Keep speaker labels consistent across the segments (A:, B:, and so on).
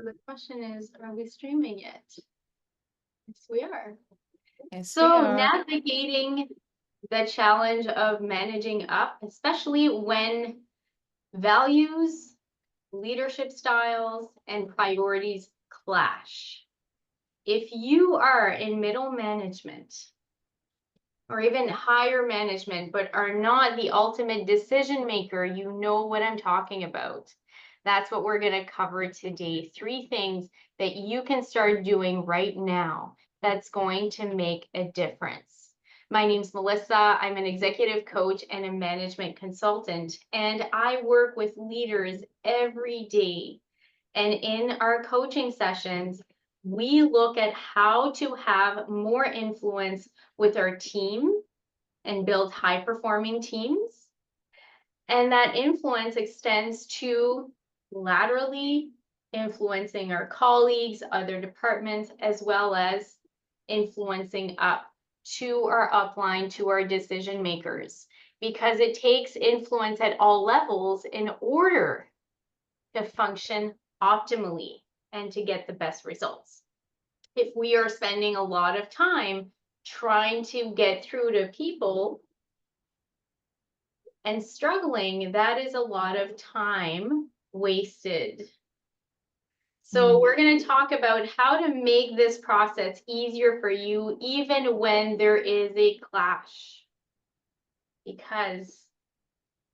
A: So the question is, are we streaming it? Yes, we are.
B: Yes, we
A: So
B: are.
A: navigating the challenge of managing up, especially when values, leadership styles, and priorities clash. If you are in middle management or even higher management, but are not the ultimate decision maker, you know what I'm talking about. That's what we're going to cover today. 3 things that you can start doing right now that's going to make a difference. My name's Melissa. I'm an executive coach and a management consultant, and I work with leaders every day. And in our coaching sessions, we look at how to have more influence with our team and build high performing teams. And that influence extends to laterally influencing our colleagues, other departments, as well as influencing up to our upline, to our decision makers, because it takes influence at all levels in order to function optimally and to get the best results. If we are spending a lot of time trying to get through to people and struggling, that is a lot of time wasted. So
B: Mm.
A: we're going to talk about how to make this process easier for you, even when there is a clash, because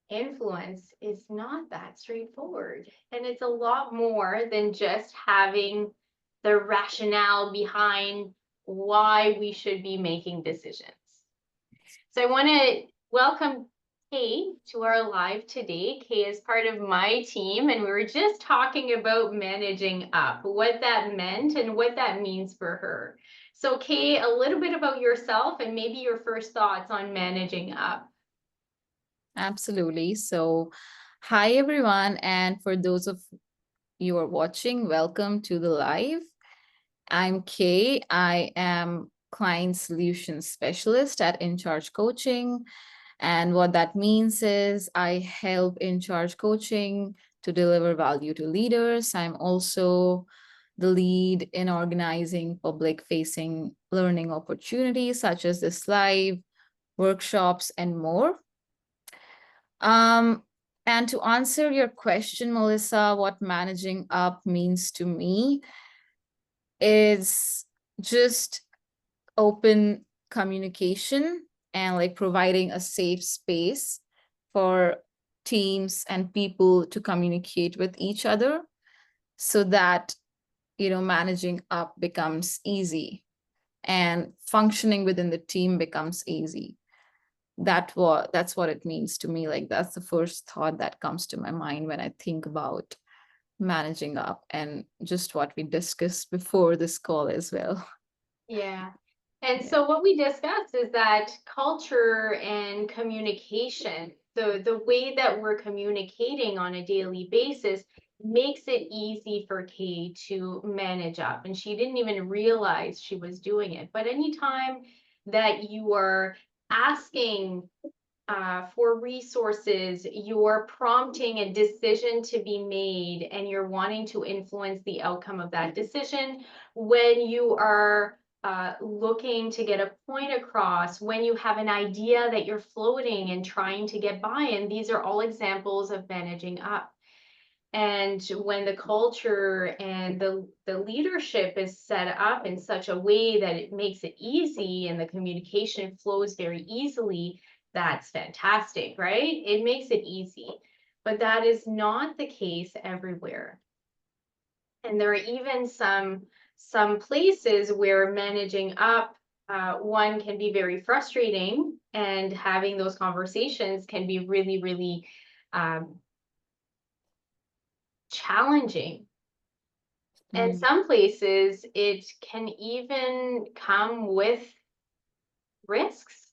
A: influence is not that straightforward. And it's a lot more than just having the rationale behind why we should be making decisions. So I want to welcome Kay to our live today. Kay is part of my team, and we were just talking about managing up, what that meant and what that means for her. So Kay, a little bit about yourself and maybe your first thoughts on managing up.
B: Absolutely. So, hi everyone, and for those of you who are watching, welcome to the live. I'm Kay. I am client solutions specialist at In Charge Coaching, and what that means is I help In Charge Coaching to deliver value to leaders. I'm also the lead in organizing public-facing learning opportunities such as this live workshops and more. Um, and to answer your question, Melissa, what managing up means to me is just open communication and like providing a safe space for teams and people to communicate with each other so that managing up becomes easy and functioning within the team becomes easy. That's what it means to me. Like that's the first thought that comes to my mind when I think about managing up, and just what we discussed before this call as well.
A: Yeah. And
B: Yeah.
A: so what we discussed is that culture and communication, the way that we're communicating on a daily basis makes it easy for Kay to manage up. And she didn't even realize she was doing it. But anytime that you are asking for resources, you're prompting a decision to be made, and you're wanting to influence the outcome of that decision, when you are looking to get a point across, when you have an idea that you're floating and trying to get buy-in, these are all examples of managing up. And when the culture and the leadership is set up in such a way that it makes it easy and the communication flows very easily, that's fantastic, right? It makes it easy. But that is not the case everywhere. And there are even some places where managing up, one, can be very frustrating, and having those conversations can be really, really challenging. And
B: Mm,
A: some places it can even come with risks,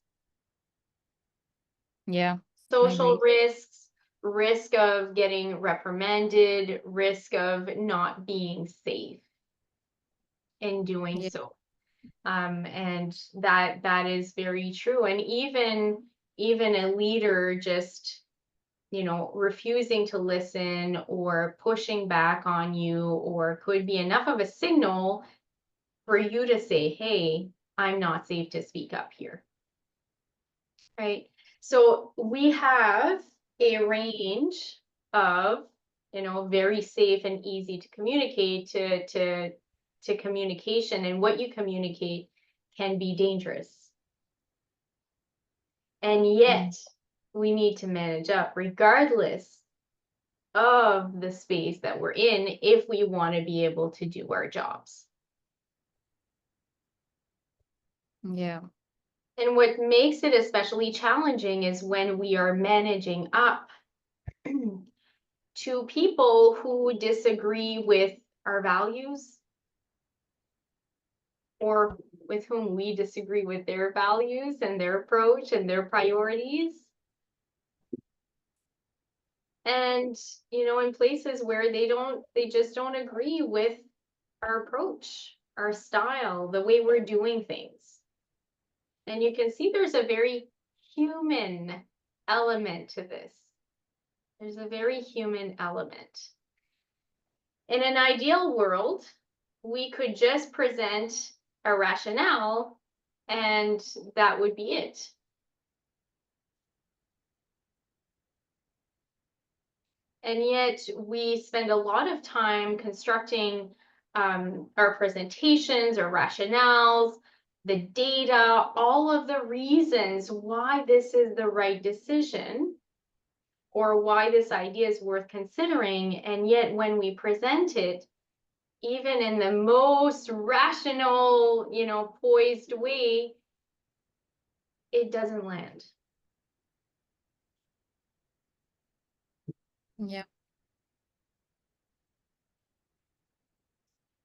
B: yeah, I
A: social
B: agree.
A: risks, risk of getting reprimanded, risk of not being safe in doing
B: Yeah.
A: so. And that is very true. And even a leader just refusing to listen or pushing back on you, or could be enough of a signal for you to say, hey, I'm not safe to speak up here. Right? So we have a range of, very safe and easy to communicate to communication, and what you communicate can be dangerous. And yet we need to manage up regardless of the space that we're in if we want to be able to do our jobs.
B: Yeah.
A: And what makes it especially challenging is when we are managing up to people who disagree with our values, or with whom we disagree with their values and their approach and their priorities. And, in places where they just don't agree with our approach, our style, the way we're doing things. And you can see there's a very human element to this. There's a very human element. In an ideal world, we could just present a rationale and that would be it. And yet we spend a lot of time constructing our presentations, our rationales, the data, all of the reasons why this is the right decision or why this idea is worth considering. And yet when we present it, even in the most rational, poised way, it doesn't land.
B: Yeah.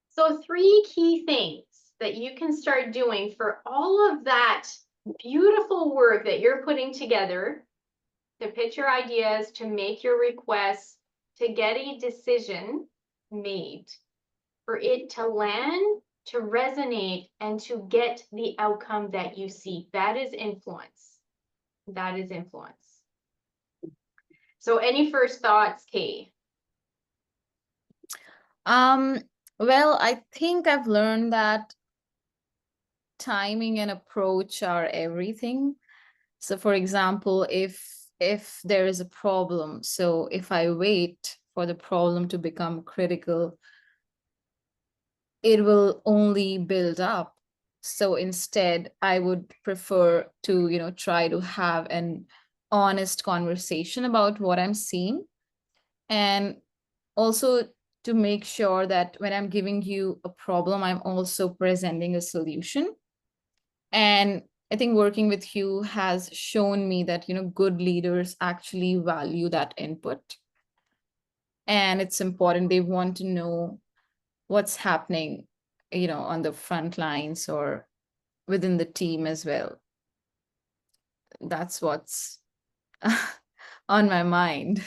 A: So 3 key things that you can start doing for all of that beautiful work that you're putting together to pitch your ideas, to make your requests, to get a decision made, for it to land, to resonate, and to get the outcome that you seek. That is influence. That is influence. So any first thoughts, Kay?
B: Well, I think I've learned that timing and approach are everything. So for example, if there is a problem, so if I wait for the problem to become critical, it will only build up. So instead, I would prefer to, try to have an honest conversation about what I'm seeing, and also to make sure that when I'm giving you a problem, I'm also presenting a solution. And I think working with you has shown me that, good leaders actually value that input. And it's important. They want to know what's happening, on the front lines or within the team as well. That's what's on my mind.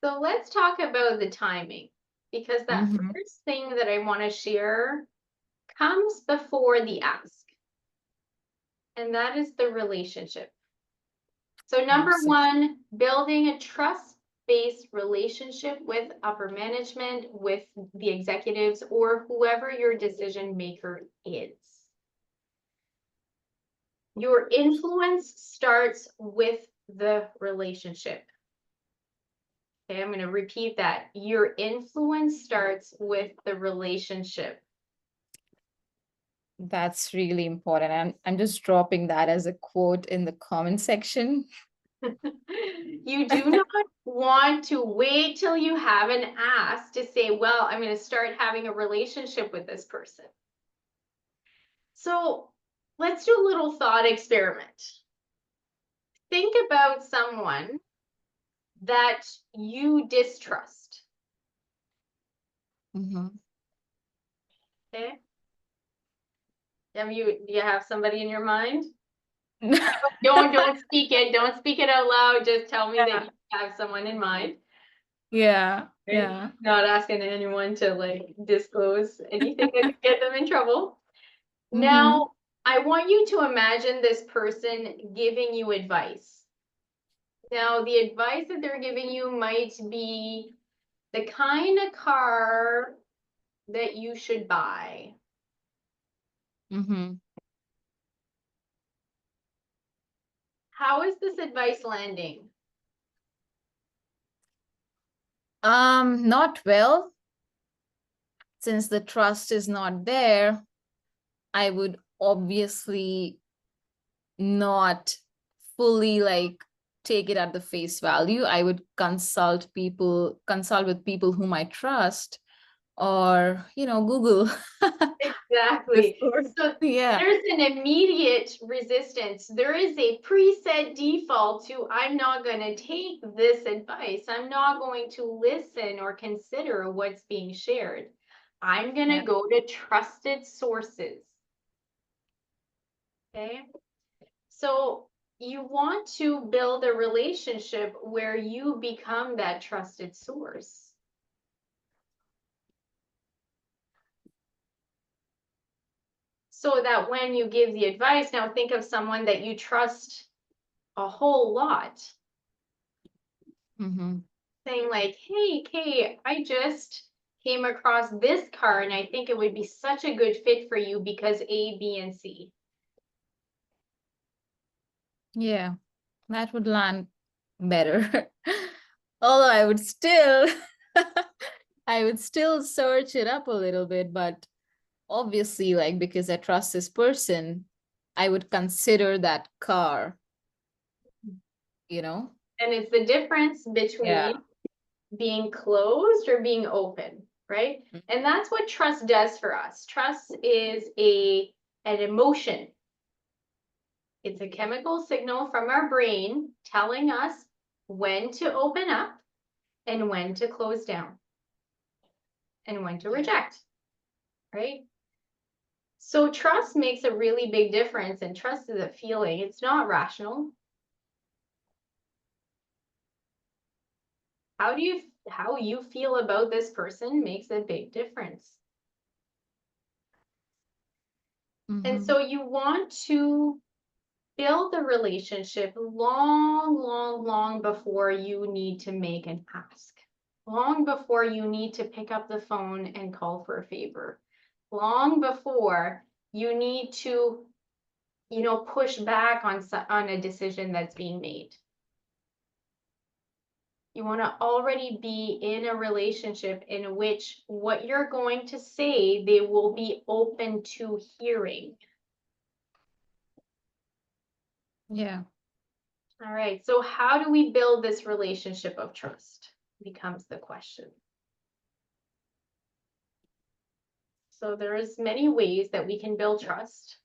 A: So let's talk about the timing, because that first thing that I want to share comes before the ask, and that is the relationship. So number one, building a trust-based relationship with upper management, with the executives, or whoever your decision maker is. Your influence starts with the relationship. Okay, I'm going to repeat that. Your influence starts with the relationship.
B: That's really important. I'm just dropping that as a quote in the comment section.
A: You do not want to wait till you have an ask to say, well, I'm going to start having a relationship with this person. So let's do a little thought experiment. Think about someone that you distrust. Okay. Do you have somebody in your mind? Don't speak it. Don't speak it out loud. Just tell me that you have someone in mind.
B: Yeah.
A: Right?
B: Yeah.
A: Not asking anyone to disclose anything that could get them in trouble. Now, I want you to imagine this person giving you advice. Now, the advice that they're giving you might be the kind of car that you should buy.
B: Mm-hmm.
A: How is this advice landing?
B: Not well. Since the trust is not there, I would obviously not fully like take it at the face value. I would consult with people whom I trust, or Google
A: Exactly.
B: before.
A: So
B: Yeah.
A: there's an immediate resistance. There is a preset default to, I'm not going to take this advice. I'm not going to listen or consider what's being shared. I'm going to
B: Yeah.
A: go to trusted sources. Okay. So you want to build a relationship where you become that trusted source. So that when you give the advice, now think of someone that you trust a whole lot,
B: Mm-hmm.
A: saying like, hey, Kay, I just came across this car and I think it would be such a good fit for you because A, B, and C.
B: Yeah, that would land better. Although I would still I would still search it up a little bit, but obviously, like, because I trust this person, I would consider that car, you know?
A: And it's the difference
B: Yeah.
A: between being closed or being open, right? And that's what trust does for us. Trust is an emotion. It's a chemical signal from our brain telling us when to open up and when to close down and when to reject, right? So trust makes a really big difference, and trust is a feeling. It's not rational. How you feel about this person makes a big difference. And
B: Mm-hmm.
A: so you want to build a relationship long, long, long before you need to make an ask. Long before you need to pick up the phone and call for a favor. Long before you need to, push back on a decision that's being made. You want to already be in a relationship in which what you're going to say, they will be open to hearing.
B: Yeah.
A: All right, so how do we build this relationship of trust? Becomes the question. So there's many ways that we can build trust.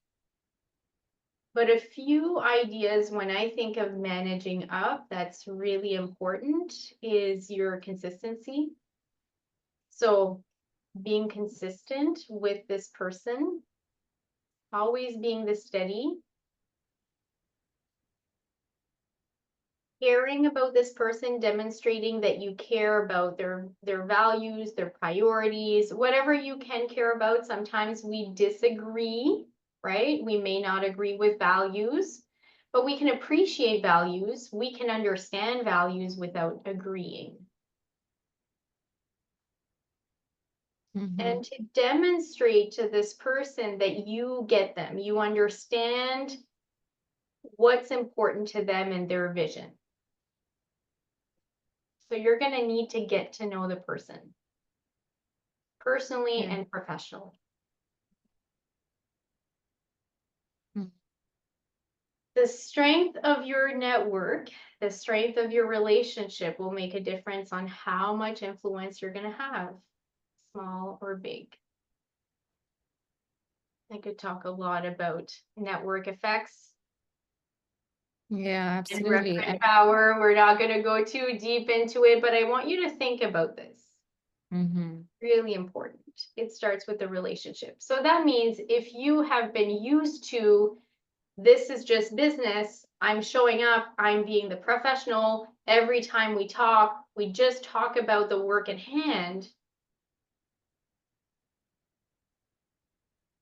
A: But a few ideas when I think of managing up that's really important is your consistency. So being consistent with this person, always being the steady, caring about this person, demonstrating that you care about their values, their priorities, whatever you can care about. Sometimes we disagree, right? We may not agree with values, but we can appreciate values. We can understand values without agreeing.
B: Mm-hmm.
A: And to demonstrate to this person that you get them, you understand what's important to them and their vision. So you're going to need to get to know the person personally
B: Yeah.
A: and professionally.
B: Mm.
A: The strength of your network, the strength of your relationship will make a difference on how much influence you're going to have, small or big. I could talk a lot about network effects
B: Yeah,
A: and
B: absolutely.
A: referent power. We're not going to go too deep into it, but I want you to think about this.
B: Mm-hmm.
A: Really important. It starts with the relationship. So that means if you have been used to, this is just business, I'm showing up, I'm being the professional, every time we talk, we just talk about the work at hand,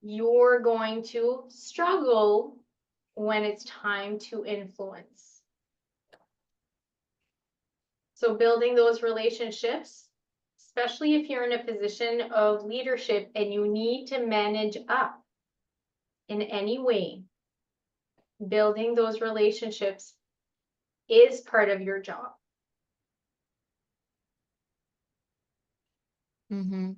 A: you're going to struggle when it's time to influence. So building those relationships, especially if you're in a position of leadership and you need to manage up in any way, building those relationships is part of your job.
B: Mm-hmm.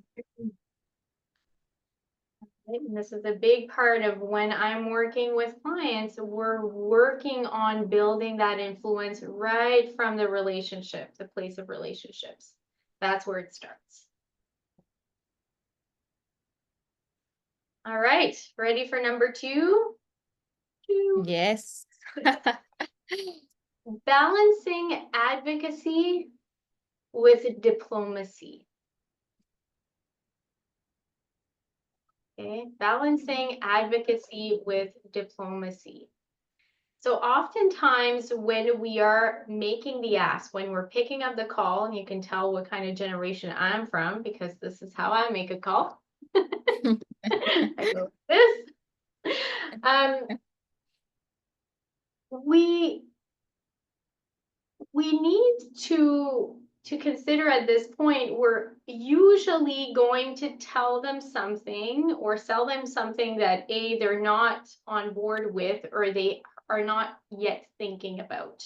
A: Right? And this is a big part of when I'm working with clients, we're working on building that influence right from the relationship, the place of relationships. That's where it starts. All right, ready for number two?
B: Yes.
A: Balancing advocacy with diplomacy. Okay, balancing advocacy with diplomacy. So oftentimes when we are making the ask, when we're picking up the call, and you can tell what kind of generation I'm from because this is how I make a call. I go this. We need to consider at this point, we're usually going to tell them something or sell them something that they're not on board with, or they are not yet thinking about.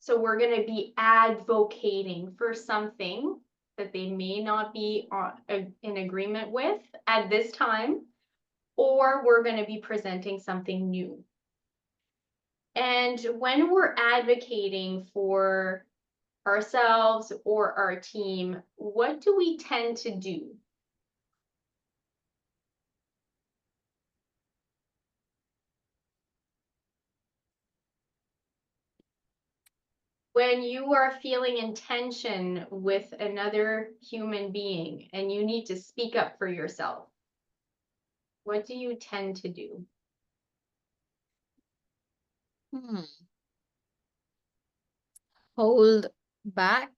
A: So we're going to be advocating for something that they may not be in agreement with at this time, or we're going to be presenting something new. And when we're advocating for ourselves or our team, what do we tend to do? When you are feeling in tension with another human being and you need to speak up for yourself, what do you tend to do?
B: Hmm. Hold back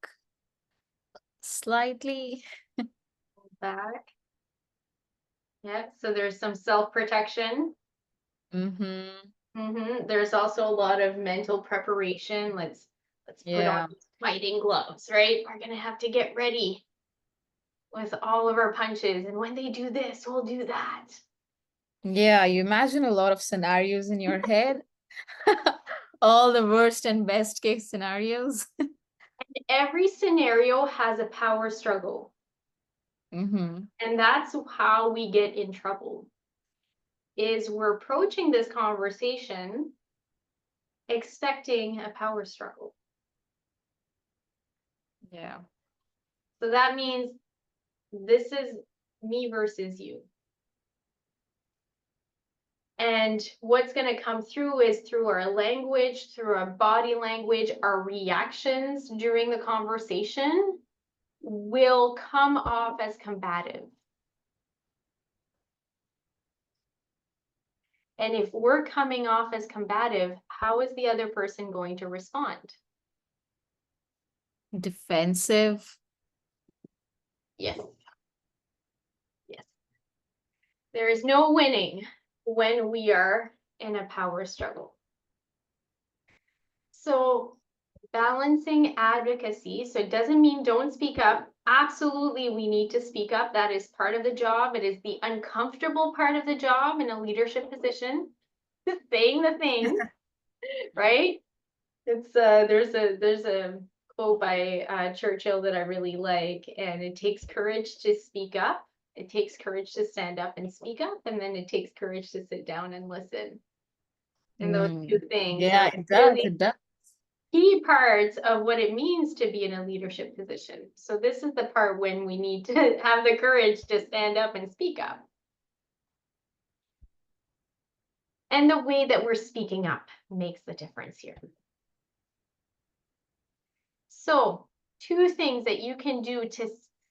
B: slightly.
A: Back. Yeah, so there's some self-protection.
B: Mm-hmm.
A: There's also a lot of mental preparation. Let's put on
B: Yeah.
A: fighting gloves, right? We're gonna have to get ready with all of our punches, and when they do this, we'll do that.
B: Yeah, you imagine a lot of scenarios in your head. All the worst and best case scenarios.
A: Every scenario has a power struggle,
B: Mm-hmm.
A: and that's how we get in trouble. Is we're approaching this conversation expecting a power struggle.
B: Yeah.
A: So that means this is me versus you. And what's going to come through is through our language, through our body language, our reactions during the conversation will come off as combative. And if we're coming off as combative, how is the other person going to respond?
B: Defensive.
A: Yes. Yes. There is no winning when we are in a power struggle. So balancing advocacy, so it doesn't mean don't speak up. Absolutely, we need to speak up. That is part of the job. It is the uncomfortable part of the job in a leadership position, saying the thing, right? It's there's a quote by Churchill that I really like, and it takes courage to speak up. It takes courage to stand up and speak up, and then it takes courage to sit down and listen. And those two things
B: Yeah,
A: are
B: it does.
A: really
B: It does.
A: key parts of what it means to be in a leadership position. So this is the part when we need to have the courage to stand up and speak up. And the way that we're speaking up makes the difference here. So, two things that you can do to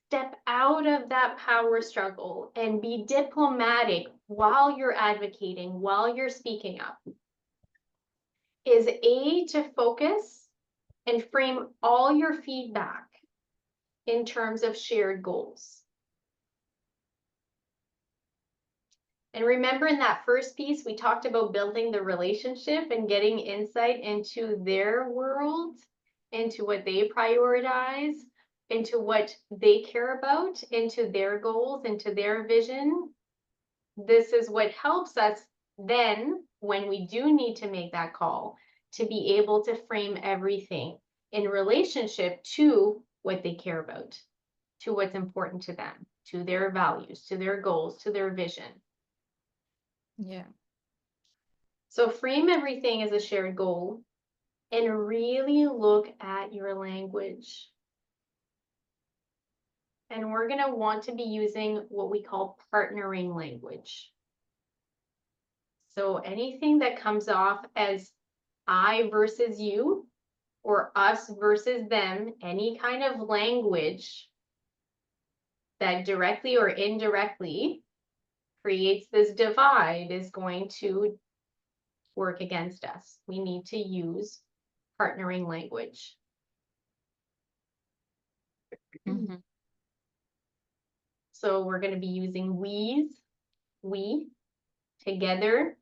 A: step out of that power struggle and be diplomatic while you're advocating, while you're speaking up, is to focus and frame all your feedback in terms of shared goals. And remember, in that first piece, we talked about building the relationship and getting insight into their world. into what they prioritize, into what they care about, into their goals, into their vision. This is what helps us then, when we do need to make that call, to be able to frame everything in relationship to what they care about, to what's important to them, to their values, to their goals, to their vision.
B: Yeah.
A: So frame everything as a shared goal and really look at your language. And we're going to want to be using what we call partnering language. So anything that comes off as I versus you or us versus them, any kind of language that directly or indirectly creates this divide is going to work against us. We need to use partnering language.
B: Mhm.
A: So we're going to be using we, together.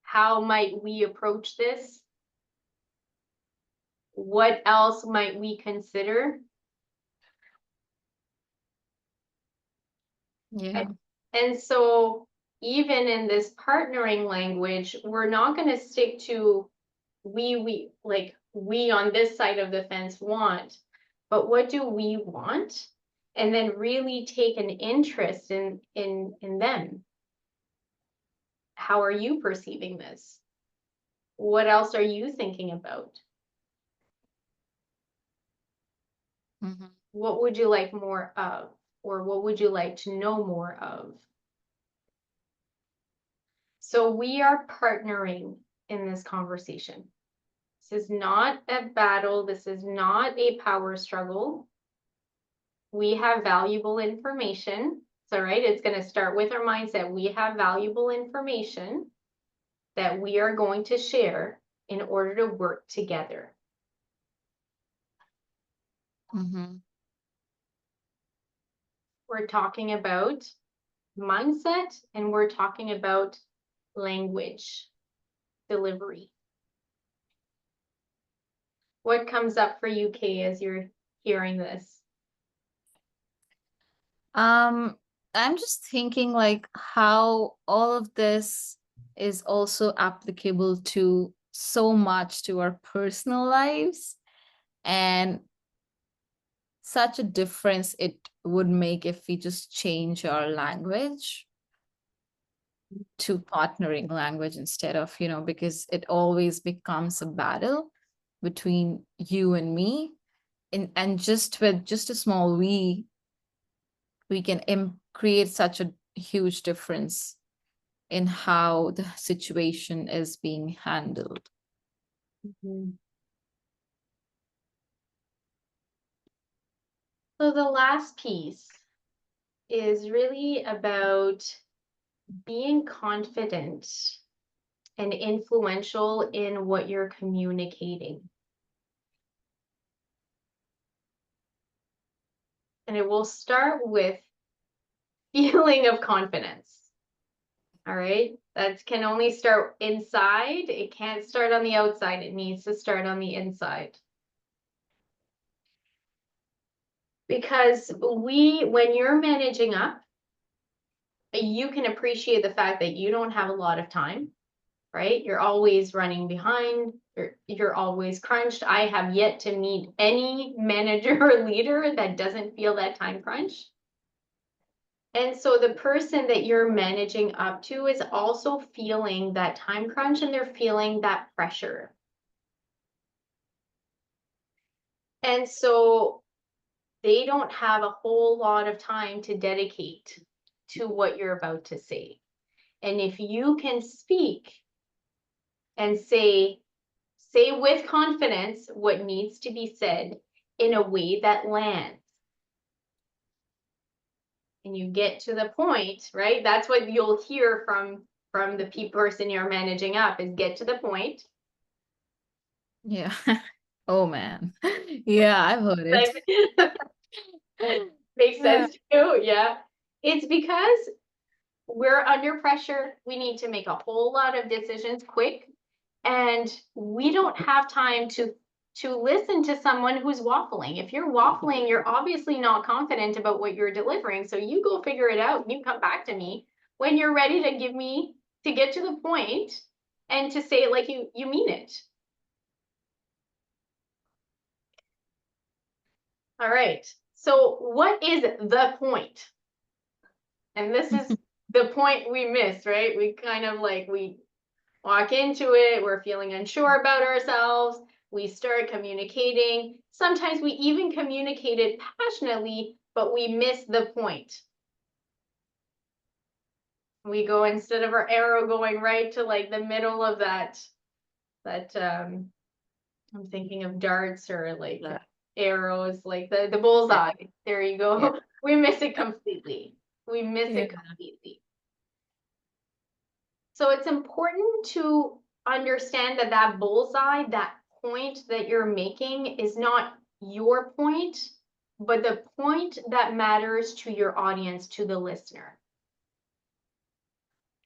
A: How might we approach this? What else might we consider?
B: Yeah.
A: And so even in this partnering language, we're not going to stick to we like we on this side of the fence want, but what do we want? And then really take an interest in them. How are you perceiving this? What else are you thinking about?
B: Mhm.
A: What would you like more of? Or what would you like to know more of? So we are partnering in this conversation. This is not a battle. This is not a power struggle. We have valuable information. So, right, it's going to start with our mindset. We have valuable information that we are going to share in order to work together.
B: Mhm.
A: We're talking about mindset and we're talking about language delivery. What comes up for you, Kay, as you're hearing this?
B: I'm just thinking like how all of this is also applicable to so much to our personal lives, and such a difference it would make if we just change our language to partnering language instead of, because it always becomes a battle between you and me. And just with just a small we can create such a huge difference in how the situation is being handled.
A: Mhm. So the last piece is really about being confident and influential in what you're communicating. And it will start with feeling of confidence. All right. That can only start inside. It can't start on the outside. It needs to start on the inside. Because when you're managing up, you can appreciate the fact that you don't have a lot of time, right? You're always running behind, you're always crunched. I have yet to meet any manager or leader that doesn't feel that time crunch. And so the person that you're managing up to is also feeling that time crunch and they're feeling that pressure. And so they don't have a whole lot of time to dedicate to what you're about to say. And if you can speak and say with confidence what needs to be said in a way that lands, and you get to the point, right? That's what you'll hear from the person you're managing up, is get to the point.
B: Yeah. Oh man. Yeah, I've heard it.
A: Makes
B: Yeah.
A: sense too. Yeah. It's because we're under pressure. We need to make a whole lot of decisions quick, and we don't have time to listen to someone who's waffling. If you're waffling, you're obviously not confident about what you're delivering. So you go figure it out and you come back to me when you're ready to get to the point and to say it like you mean it. All right. So what is the point? And this is the point we miss, right? We kind of like, we walk into it, we're feeling unsure about ourselves, we start communicating. Sometimes we even communicate it passionately, but we miss the point. We go, instead of our arrow going right to like the middle of that I'm thinking of darts or like arrows, like the bullseye. There you go.
B: Yeah.
A: We miss it completely. We miss
B: Yeah.
A: it completely. So it's important to understand that that bullseye, that point that you're making is not your point, but the point that matters to your audience, to the listener.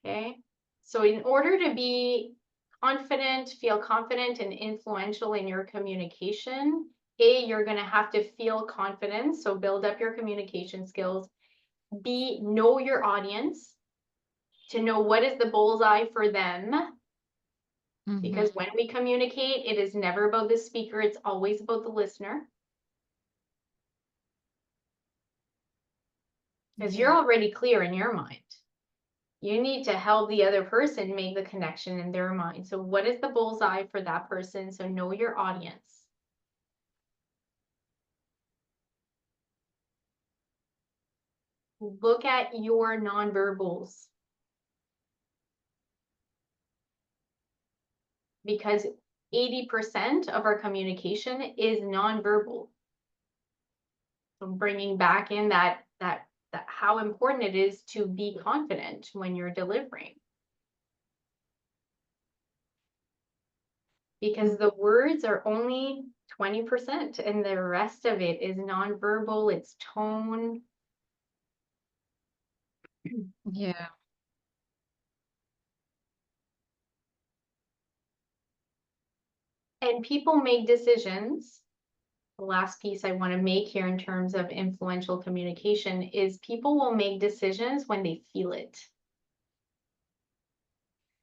A: Okay. So in order to be confident, feel confident and influential in your communication, A, you're going to have to feel confident. So build up your communication skills. B, know your audience, to know what is the bullseye for them. Because when we communicate, it is never about the speaker, it's always about the listener. Because you're already clear in your mind. You need to help the other person make the connection in their mind. So what is the bullseye for that person? So know your audience. Look at your nonverbals. Because 80% of our communication is nonverbal. So bringing back in that how important it is to be confident when you're delivering. Because the words are only 20% and the rest of it is nonverbal, it's tone.
B: Yeah.
A: And people make decisions. The last piece I want to make here in terms of influential communication is people will make decisions when they feel it.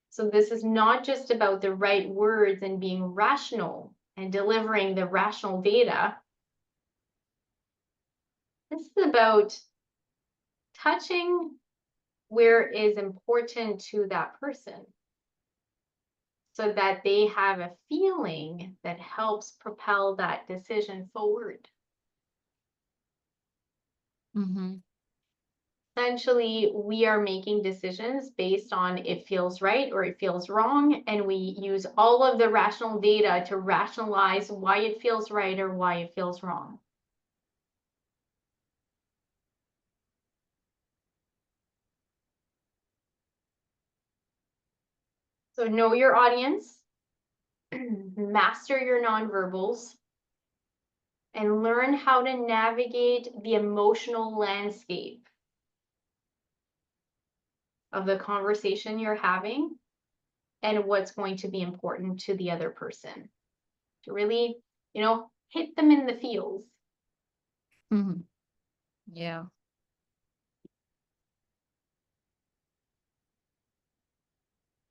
A: So this is not just about the right words and being rational and delivering the rational data. This is about touching where is important to that person so that they have a feeling that helps propel that decision forward. Essentially, we are making decisions based on it feels right or it feels wrong, and we use all of the rational data to rationalize why it feels right or why it feels wrong. So know your audience, master your nonverbals, and learn how to navigate the emotional landscape of the conversation you're having and what's going to be important to the other person. To really, hit them in the feels.
B: Yeah.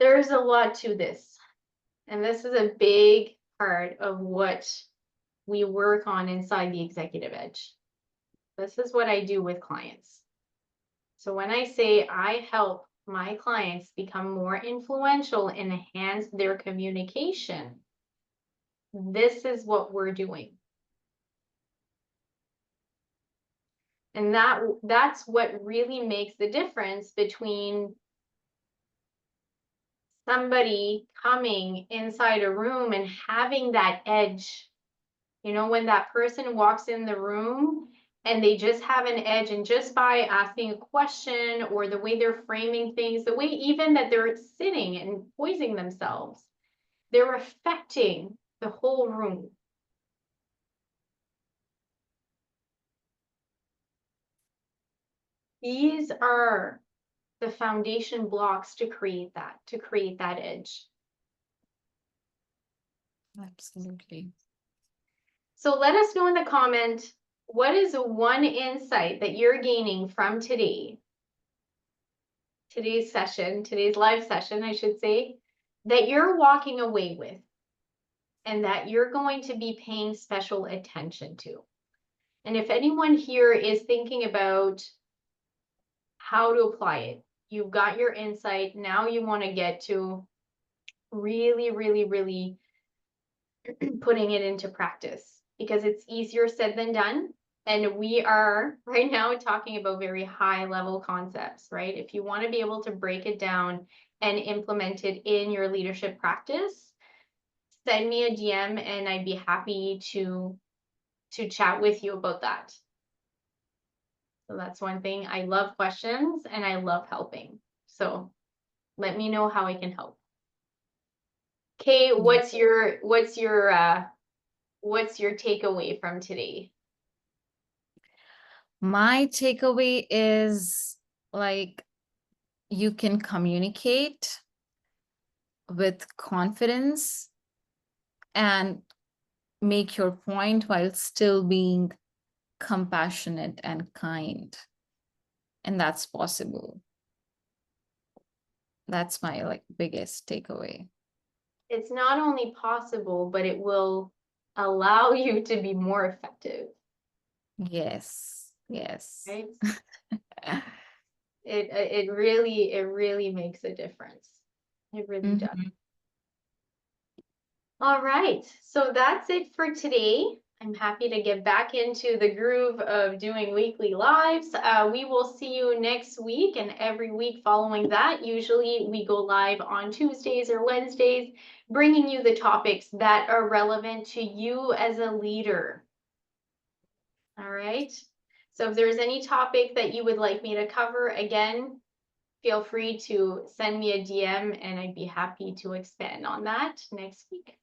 A: There's a lot to this. And this is a big part of what we work on inside the Executive Edge. This is what I do with clients. So when I say I help my clients become more influential and enhance their communication, this is what we're doing. And that's what really makes the difference between somebody coming inside a room and having that edge. When that person walks in the room and they just have an edge, and just by asking a question or the way they're framing things, the way even that they're sitting and poising themselves, they're affecting the whole room. These are the foundation blocks to create that edge.
B: Absolutely.
A: So let us know in the comment, what is one insight that you're gaining from today's session, today's live session, I should say, that you're walking away with and that you're going to be paying special attention to. And if anyone here is thinking about how to apply it, you've got your insight, now you want to get to really, really, really putting it into practice, because it's easier said than done. And we are right now talking about very high level concepts, right? If you want to be able to break it down and implement it in your leadership practice, send me a DM and I'd be happy to chat with you about that. So that's one thing. I love questions and I love helping. So let me know how I can help. Kay, what's your takeaway from today?
B: My takeaway is like you can communicate with confidence and make your point while still being compassionate and kind. And that's possible. That's my like biggest takeaway.
A: It's not only possible, but it will allow you to be more effective.
B: Yes, yes.
A: Right? It really makes a difference. It really does. All right, so that's it for today. I'm happy to get back into the groove of doing weekly lives. We will see you next week and every week following that. Usually we go live on Tuesdays or Wednesdays, bringing you the topics that are relevant to you as a leader. All right, so if there's any topic that you would like me to cover, again, feel free to send me a DM and I'd be happy to expand on that next week.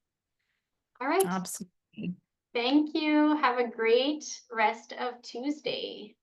A: All right.
B: Absolutely.
A: Thank you. Have a great rest of Tuesday.